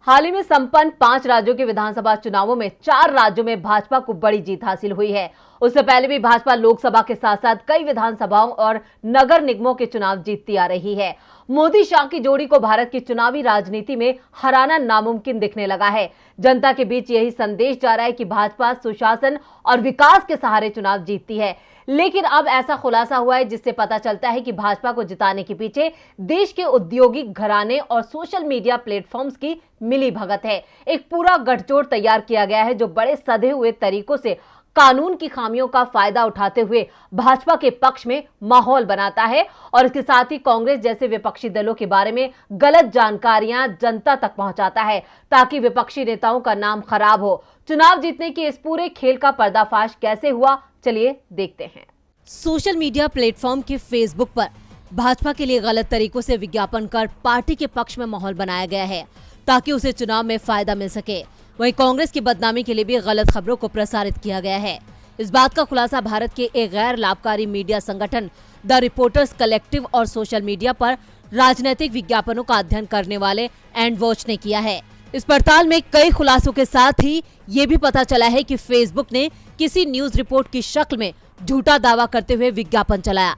हाल ही में संपन्न 5 राज्यों के विधानसभा चुनावों में 4 राज्यों में भाजपा को बड़ी जीत हासिल हुई है। उससे पहले भी भाजपा लोकसभा के साथ साथ कई विधानसभाओं और नगर निगमों के चुनाव जीतती आ रही है। मोदी शाह की जोड़ी को भारत की चुनावी राजनीति में हराना नामुमकिन दिखने लगा है। जनता के बीच यही संदेश जा रहा है कि भाजपा सुशासन और विकास के सहारे चुनाव जीतती है। लेकिन अब ऐसा खुलासा हुआ है जिससे पता चलता है कि भाजपा को जिताने के पीछे देश के औद्योगिक घराने और सोशल मीडिया प्लेटफॉर्म्स की मिली भगत है। एक पूरा गठजोड़ तैयार किया गया है जो बड़े सधे हुए तरीकों से कानून की खामियों का फायदा उठाते हुए भाजपा के पक्ष में माहौल बनाता है और इसके साथ ही कांग्रेस जैसे विपक्षी दलों के बारे में गलत जानकारियां जनता तक पहुंचाता है ताकि विपक्षी नेताओं का नाम खराब हो। चुनाव जीतने के इस पूरे खेल का पर्दाफाश कैसे हुआ, चलिए देखते हैं। सोशल मीडिया प्लेटफॉर्म के फेसबुक पर भाजपा के लिए गलत तरीकों से विज्ञापन कर पार्टी के पक्ष में माहौल बनाया गया है ताकि उसे चुनाव में फायदा मिल सके। वहीं कांग्रेस की बदनामी के लिए भी गलत खबरों को प्रसारित किया गया है। इस बात का खुलासा भारत के एक गैर लाभकारी मीडिया संगठन द रिपोर्टर्स कलेक्टिव और सोशल मीडिया पर राजनीतिक विज्ञापनों का अध्ययन करने वाले एंड वॉच ने किया है। इस पड़ताल में कई खुलासों के साथ ही ये भी पता चला है कि फेसबुक ने किसी न्यूज रिपोर्ट की शक्ल में झूठा दावा करते हुए विज्ञापन चलाया।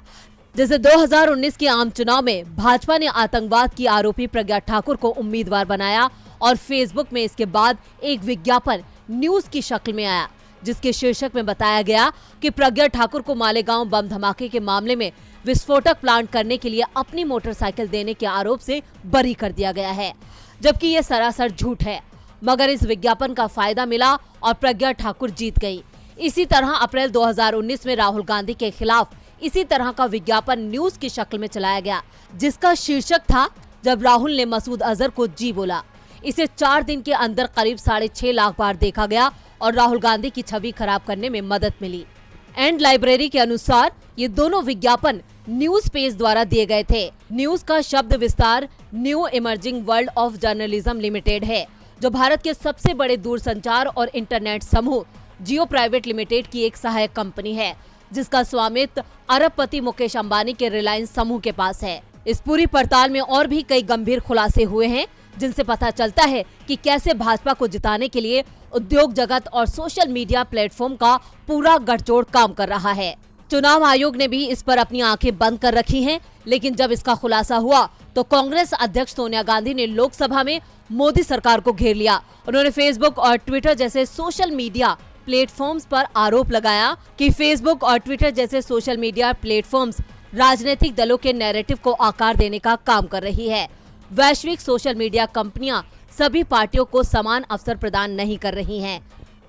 जैसे 2019 के आम चुनाव में भाजपा ने आतंकवाद की आरोपी प्रज्ञा ठाकुर को उम्मीदवार बनाया और फेसबुक में इसके बाद एक विज्ञापन न्यूज की शक्ल में आया जिसके शीर्षक में बताया गया कि प्रज्ञा ठाकुर को मालेगांव बम धमाके के मामले में विस्फोटक प्लांट करने के लिए अपनी मोटरसाइकिल देने के आरोप से बरी कर दिया गया है, जबकि ये सरासर झूठ है। मगर इस विज्ञापन का फायदा मिला और प्रज्ञा ठाकुर जीत गई। इसी तरह अप्रैल 2019 में राहुल गांधी के खिलाफ इसी तरह का विज्ञापन न्यूज की शक्ल में चलाया गया जिसका शीर्षक था जब राहुल ने मसूद अजहर को जी बोला। इसे 4 दिन के अंदर करीब 6.5 लाख बार देखा गया और राहुल गांधी की छवि खराब करने में मदद मिली। एंड लाइब्रेरी के अनुसार ये दोनों विज्ञापन न्यूज पेज द्वारा दिए गए थे। न्यूज का शब्द विस्तार new emerging world of journalism limited है जो भारत के सबसे बड़े दूरसंचार और इंटरनेट समूह जियो प्राइवेट लिमिटेड की एक सहायक कंपनी है जिसका स्वामित्व अरबपति मुकेश अंबानी के रिलायंस समूह के पास है। इस पूरी पड़ताल में और भी कई गंभीर खुलासे हुए हैं जिनसे पता चलता है कि कैसे भाजपा को जिताने के लिए उद्योग जगत और सोशल मीडिया प्लेटफॉर्म का पूरा गठजोड़ काम कर रहा है। चुनाव आयोग ने भी इस पर अपनी आंखें बंद कर रखी हैं, लेकिन जब इसका खुलासा हुआ तो कांग्रेस अध्यक्ष सोनिया गांधी ने लोकसभा में मोदी सरकार को घेर लिया। उन्होंने फेसबुक और ट्विटर जैसे सोशल मीडिया प्लेटफॉर्म्स पर आरोप लगाया कि फेसबुक और ट्विटर जैसे सोशल मीडिया प्लेटफॉर्म्स राजनीतिक दलों के नैरेटिव को आकार देने का काम कर रही है। वैश्विक सोशल मीडिया कंपनियां सभी पार्टियों को समान अवसर प्रदान नहीं कर रही हैं।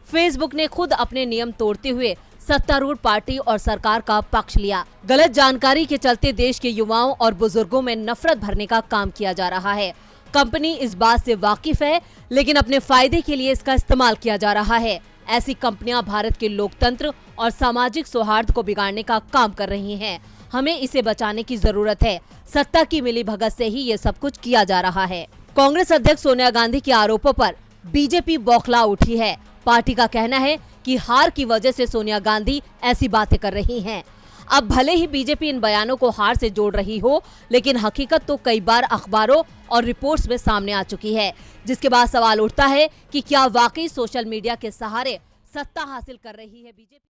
फेसबुक ने खुद अपने नियम तोड़ते हुए सत्तारूढ़ पार्टी और सरकार का पक्ष लिया। गलत जानकारी के चलते देश के युवाओं और बुजुर्गों में नफरत भरने का काम किया जा रहा है। कंपनी इस बात से वाकिफ है, लेकिन अपने फायदे के लिए इसका इस्तेमाल किया जा रहा है। ऐसी कंपनियां भारत के लोकतंत्र और सामाजिक सौहार्द को बिगाड़ने का काम कर रही हैं। हमें इसे बचाने की जरूरत है। सत्ता की मिलीभगत से ही ये सब कुछ किया जा रहा है। कांग्रेस अध्यक्ष सोनिया गांधी के आरोपों पर बीजेपी बौखला उठी है। पार्टी का कहना है कि हार की वजह से सोनिया गांधी ऐसी बातें कर रही हैं। अब भले ही बीजेपी इन बयानों को हार से जोड़ रही हो, लेकिन हकीकत तो कई बार अखबारों और रिपोर्ट्स में सामने आ चुकी है, जिसके बाद सवाल उठता है कि क्या वाकई सोशल मीडिया के सहारे सत्ता हासिल कर रही है बीजेपी।